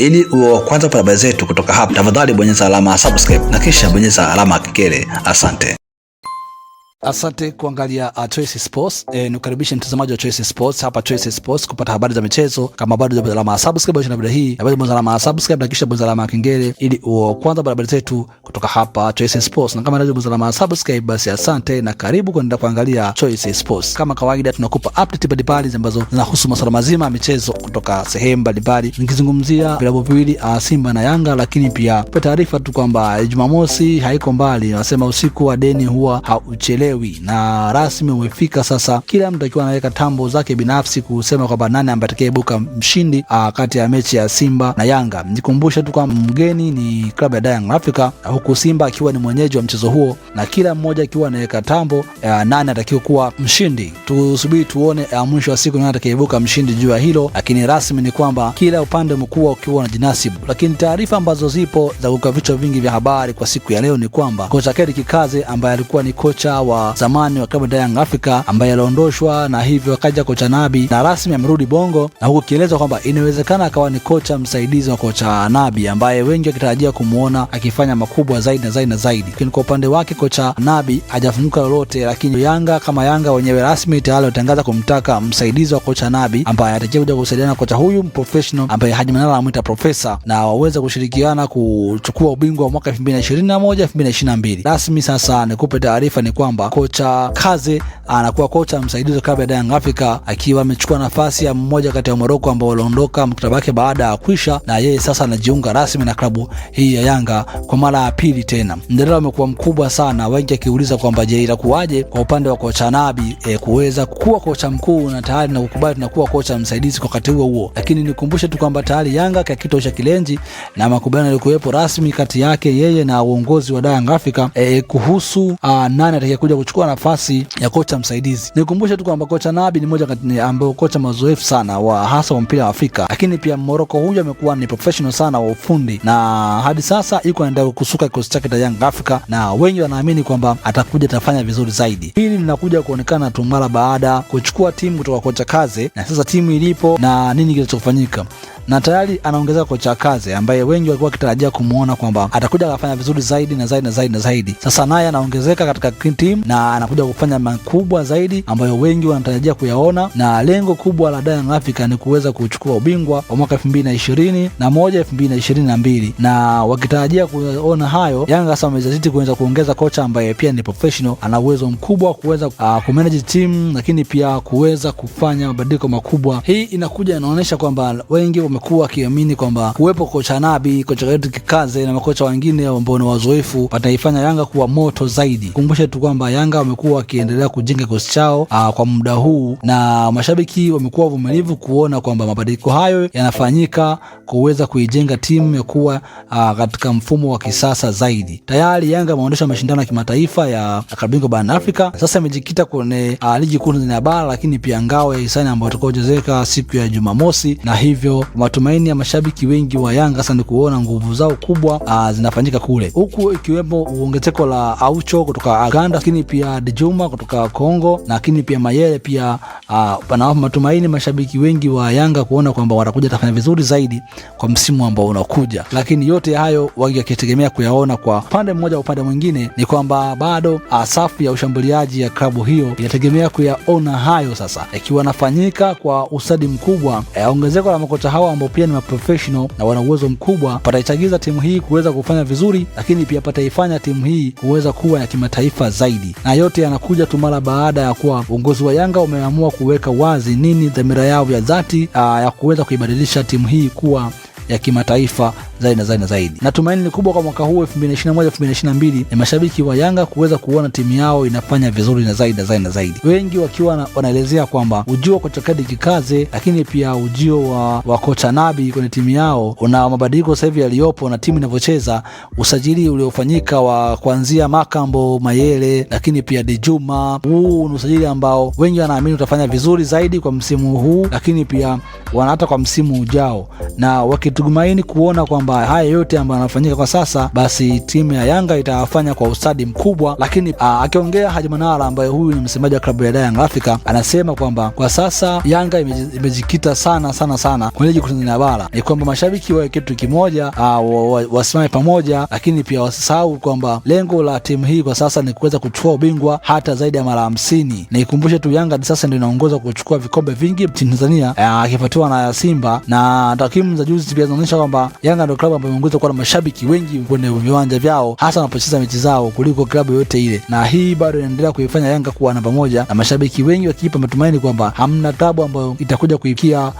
Ili kwanza kupata habari zetu kutoka hapa, tafadhali bonyeza alama ya subscribe na kisha bonyeza alama ya kengele. Asante. Asante kuangalia Choice Sports. Nikaribisha mtazamaji wa Choice Sports hapa Choice Sports kupata habari za michezo. Kama bado hujabonyeza alama ya subscribe na video hii, bonyeza alama ya subscribe na kisha bonyeza alama ya kengele ili kwanza habari zetu kutoka hapa Choice Sports. Na kama bonyeza alama ya subscribe, basi asante na karibu kwenda kuangalia Choice Sports. Kama kawaida tunakupa update mbalimbali ambazo zinahusu masuala mazima ya michezo kutoka sehemu mbalimbali. Nikizungumzia vilabu viwili Simba na Yanga, lakini pia kwa taarifa tu kwamba Jumamosi haiko mbali, wanasema usiku wa deni huwa hauchelewi. Na rasmi umefika sasa, kila mtu akiwa anaweka tambo zake binafsi kusema kwamba nani ambaye atakayeibuka mshindi kati ya mechi ya Simba na Yanga. Nikumbushe tu kwamba mgeni ni klabu ya Young Africa, huku Simba akiwa ni mwenyeji wa mchezo huo, na kila mmoja akiwa anaweka tambo nani atakayekuwa mshindi. Tusubiri tuone mwisho wa siku nani atakayeibuka mshindi juu ya hilo, lakini rasmi ni kwamba kila upande mkuu ukiwa na jinasibu. Lakini taarifa ambazo zipo za kuka vichwa vingi vya habari kwa siku ya leo ni kwamba kocha Kedi Kikaze ambaye alikuwa ni kocha wa zamani wa klabu ya Young Africa ambaye aliondoshwa na hivyo akaja kocha Nabi, na rasmi amerudi Bongo, na huku kieleza kwamba inawezekana akawa ni kocha msaidizi wa kocha Nabi ambaye wengi wakitarajia kumuona akifanya makubwa zaidi na zaidi na zaidi. Lakini kwa upande wake kocha Nabi hajafunguka lolote, lakini Yanga kama Yanga wenyewe rasmi tayari watangaza kumtaka msaidizi wa kocha Nabi ambaye atakuja kusaidiana na kocha huyu professional ambaye Haji Manara anamuita profesa, na waweze kushirikiana kuchukua ubingwa wa mwaka 2021 2022. Rasmi sasa nikupe taarifa ni kwamba kocha Kaze anakuwa kocha msaidizi wa klabu ya Young Africa, akiwa amechukua nafasi ya mmoja kati ya Morocco ambao waliondoka mkataba wake baada ya kuisha, na yeye sasa anajiunga rasmi na klabu hii ya Yanga kwa mara ya pili tena. Mjadala umekuwa mkubwa sana, wengi akiuliza kwamba je, itakuwaje kwa upande wa kocha Nabi kuweza kuwa kocha mkuu na tayari na kukubali na kuwa kocha msaidizi kwa wakati huo. Lakini nikumbushe tu kwamba tayari Yanga kakitosha kilenji na makubaliano yalikuwepo rasmi kati yake yeye na uongozi wa Young Africa kuhusu nani atakayekuja kuchukua nafasi ya kocha msaidizi. Nikumbushe tu kwamba kocha Nabi ni mmoja kati ambao kocha mazoefu sana wa hasa wa mpira wa Afrika, lakini pia Morocco huyu amekuwa ni professional sana wa ufundi, na hadi sasa yuko anaendelea kusuka kikosi chake cha Young Africa, na wengi wanaamini kwamba atakuja atafanya vizuri zaidi. Hili linakuja kuonekana tu mara baada kuchukua timu kutoka kocha Kaze, na sasa timu ilipo na nini kinachofanyika, na tayari anaongeza kocha Kaze ambaye wengi walikuwa wakitarajia kumuona kwamba atakuja kufanya vizuri zaidi na zaidi na zaidi na zaidi. Sasa naye anaongezeka katika team na anakuja kufanya makubwa zaidi ambayo wengi wanatarajia kuyaona, na lengo kubwa la Young Africa ni kuweza kuchukua ubingwa wa mwaka 2021 2022, na wakitarajia kuona hayo, Yanga sasa wamezidi kuweza kuongeza kocha ambaye pia ni professional, ana uwezo mkubwa kuweza kumanage team, lakini pia kuweza kufanya mabadiliko makubwa. Hii inakuja inaonyesha kwamba wengi wamekuwa wakiamini kwamba kuwepo kocha Nabi, kocha Kedi Kikaze na makocha wengine ambao ni wazoefu wataifanya Yanga kuwa moto zaidi. Kumbushe tu kwamba Yanga wamekuwa wakiendelea kujenga kikosi chao kwa muda huu, na mashabiki wamekuwa wavumilivu kuona kwamba mabadiliko hayo yanafanyika kuweza kuijenga timu ya kuwa katika mfumo wa kisasa zaidi. Tayari Yanga wameondosha mashindano ya kimataifa ya klabu bingwa barani Afrika, sasa imejikita kwenye ligi kuu ya bara, lakini pia ngao ya hisani ambayo itakayochezeka siku ya Jumamosi, na hivyo matumaini ya mashabiki wengi wa Yanga sasa ni kuona nguvu zao kubwa zinafanyika kule, huku ikiwepo uongezeko la Aucho kutoka Uganda, lakini pia Djuma kutoka Kongo, lakini pia Mayele pia pana matumaini mashabiki wengi wa Yanga kuona kwamba watakuja kufanya vizuri zaidi kwa msimu ambao unakuja. Lakini yote hayo wengi wakitegemea kuyaona kwa pande mmoja. Upande mwingine ni kwamba bado safu ya ushambuliaji ya klabu hiyo inategemea kuyaona hayo sasa ikiwa nafanyika kwa usadi mkubwa. Ongezeko la makocha hawa ambao pia ni professional na wana uwezo mkubwa pataichagiza timu hii kuweza kufanya vizuri, lakini pia pataifanya timu hii kuweza kuwa ya kimataifa zaidi. Na yote yanakuja tu mara baada ya kuwa uongozi wa Yanga umeamua kuweka wazi nini dhamira yao ya dhati ya kuweza kuibadilisha timu hii kuwa ya kimataifa zaidi na zaidi na zaidi. Natumaini ni kubwa kwa mwaka huu 2021 2022 ni mashabiki wa Yanga kuweza kuona timu yao inafanya vizuri na zaidi na zaidi na zaidi. Wengi wakiwa wanaelezea kwamba ujio wa kocha Kedi Kikaze, lakini pia ujio wa kocha Nabi kwenye timu yao una mabadiliko sasa hivi yaliyopo na timu inavyocheza, usajili uliofanyika wa kuanzia Makambo, Mayele, lakini pia Djuma. Huu ni usajili ambao wengi wanaamini utafanya vizuri zaidi kwa msimu huu, lakini pia hata kwa msimu ujao, na Tumaini kuona kwamba haya yote ambayo yanafanyika kwa sasa, basi timu ya Yanga itafanya kwa ustadi mkubwa. Lakini akiongea Haji Manara ambaye huyu ni msemaji wa klabu ya Young Africa, anasema kwamba kwa sasa Yanga imejikita sana kwenye ligi Tanzania bara, ni kwamba mashabiki wawe kitu kimoja, wasimame pamoja, lakini pia wasisahau kwamba lengo la timu hii kwa sasa ni kuweza kuchukua ubingwa hata zaidi ya mara 50. Na ikumbushe tu Yanga sasa ndio inaongoza kuchukua vikombe vingi nchini Tanzania, akifuatiwa na Simba, na takwimu za juzi pia zinaonyesha kwamba Yanga ndio klabu ambayo imeongoza kuwa na mashabiki wengi kwenye viwanja vyao, hasa wanapocheza mechi zao kuliko klabu yote ile, na hii bado inaendelea kuifanya Yanga kuwa namba moja, na mashabiki wengi wakiipa matumaini kwamba hamna tabu ambayo itakuja kuifikia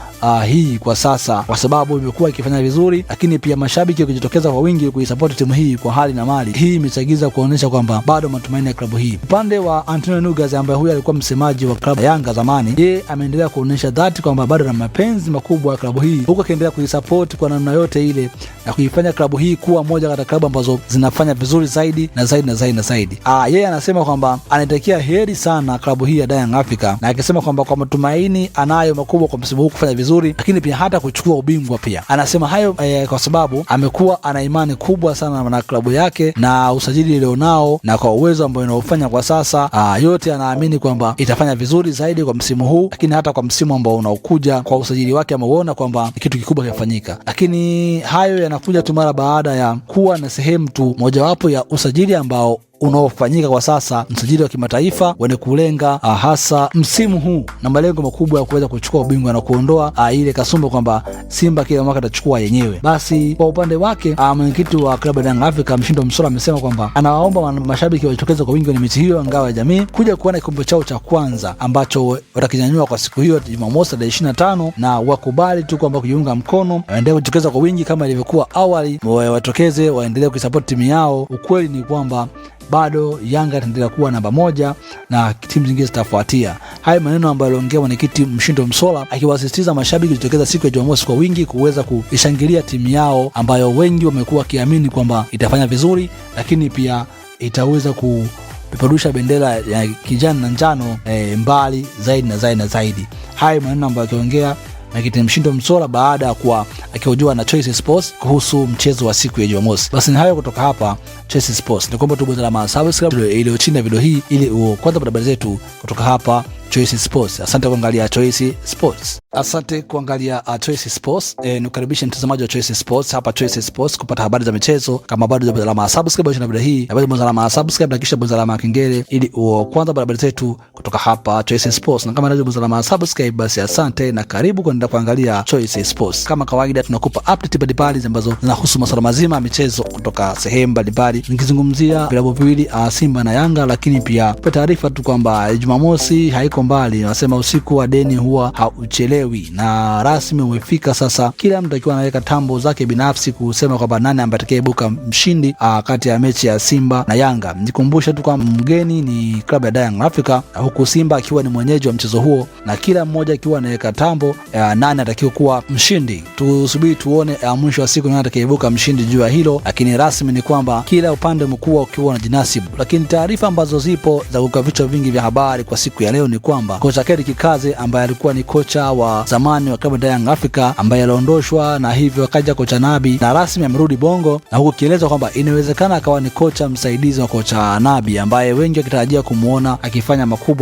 hii kwa sasa, kwa sababu imekuwa ikifanya vizuri, lakini pia mashabiki wakijitokeza kwa wingi kuisupport timu hii kwa hali na mali. Hii imechagiza kuonyesha kwamba bado matumaini ya klabu hii. Upande wa Antonio Nugas ambaye huyu alikuwa msemaji wa klabu ya Yanga zamani, yeye ameendelea kuonyesha dhati kwamba bado na mapenzi makubwa ya klabu hii, huko akiendelea kuisupport kwa namna yote ile na kuifanya klabu hii kuwa moja kati ya klabu ambazo zinafanya vizuri zaidi na zaidi. Yeye anasema kwamba anaitakia heri sana klabu hii ya Young Africa, na akisema kwamba kwa matumaini anayo makubwa kwa msimu huu kufanya vizuri, lakini pia hata kuchukua ubingwa pia. Anasema hayo kwa sababu amekuwa ana imani kubwa sana na klabu yake na usajili ilionao na kwa uwezo ambao inaofanya kwa sasa. Yote anaamini kwamba itafanya vizuri zaidi kwa msimu huu, lakini hata kwa msimu ambao unaokuja kwa usajili wake ameona kwamba kitu kikubwa kinafanyika. Lakini hayo yanakuja tu mara baada ya kuwa na sehemu tu mojawapo ya usajili ambao unaofanyika kwa sasa, msajili wa kimataifa wenye kulenga hasa msimu huu na malengo makubwa ya kuweza kuchukua ubingwa na kuondoa ile kasumba kwamba Simba kila mwaka atachukua yenyewe. Basi kwa upande wake mwenyekiti wa klabu ya Young Africa Mshindo Msola amesema kwamba anawaomba mashabiki wajitokeze kwa wingi kwenye mechi hiyo ngao ya jamii kuja kuona kikombe chao cha kwanza ambacho watakinyanyua kwa siku hiyo Jumamosi tarehe 25, na wakubali tu kwamba kujiunga mkono, waendelee kujitokeza kwa wingi kama ilivyokuwa awali, watokeze waendelee kuisupport timu yao. Ukweli ni kwamba bado Yanga itaendelea kuwa namba moja na timu zingine zitafuatia. Haya maneno ambayo aliongea mwenyekiti Mshindo Msola, akiwasisitiza mashabiki kujitokeza siku ya Jumamosi kwa wingi kuweza kuishangilia timu yao ambayo wengi wamekuwa wakiamini kwamba itafanya vizuri, lakini pia itaweza kupeperusha bendera ya kijani na njano mbali zaidi. Haya maneno ambayo akiongea na Mshindo Msola baada ya kuwa akihojiwa na Choice Sports kuhusu mchezo wa siku ya Jumamosi. Basi ni hayo kutoka hapa Choice Sports. Nikomba tu bonyeza alama subscribe ili uchinde video hii ili kwanza habari zetu kutoka hapa Choice Sports. Asante kuangalia Choice Sports. Choice Sports. Nikaribisha mtazamaji wa Choice Sports hapa Choice Sports kupata habari za michezo. Kama bado bonyeza alama subscribe na video hii, bonyeza alama subscribe na kisha bonyeza alama kengele ili kwanza habari zetu kutoka hapa Choice Sports. Na kama bado bonyeza alama subscribe, basi asante na karibu kwenda kuangalia Choice Sports. Kama kawaida tunakupa update mbalimbali ambazo zinahusu masuala mazima ya michezo kutoka sehemu mbalimbali, nikizungumzia vilabu viwili Simba na Yanga, lakini pia kwa taarifa tu kwamba Jumamosi haiko mbali, nasema usiku wa deni huwa hauchelewi, na rasmi umefika sasa, kila mtu akiwa anaweka tambo zake binafsi kusema kwamba nani ambaye atakayebuka mshindi kati ya mechi ya Simba na Yanga. Nikumbusha tu kwamba mgeni ni klabu ya Young Africa, huku Simba akiwa ni mwenyeji wa mchezo huo, na kila mmoja akiwa anaweka tambo nani atakaye kuwa mshindi. Tusubiri tuone mwisho wa siku nani atakayebuka mshindi juu ya hilo, lakini rasmi ni kwamba kila upande mkuu ukiwa na jinasibu. Lakini taarifa ambazo zipo za kuka vichwa vingi vya habari kwa siku ya leo ni kwamba kocha Keri Kikaze ambaye alikuwa ni kocha wa zamani wa klabu ya Young Africa ambaye aliondoshwa na hivyo akaja kocha Nabi, na rasmi amerudi Bongo, na huku kielezwa kwamba inawezekana akawa ni kocha msaidizi wa kocha Nabi ambaye wengi wakitarajia kumuona akifanya makubwa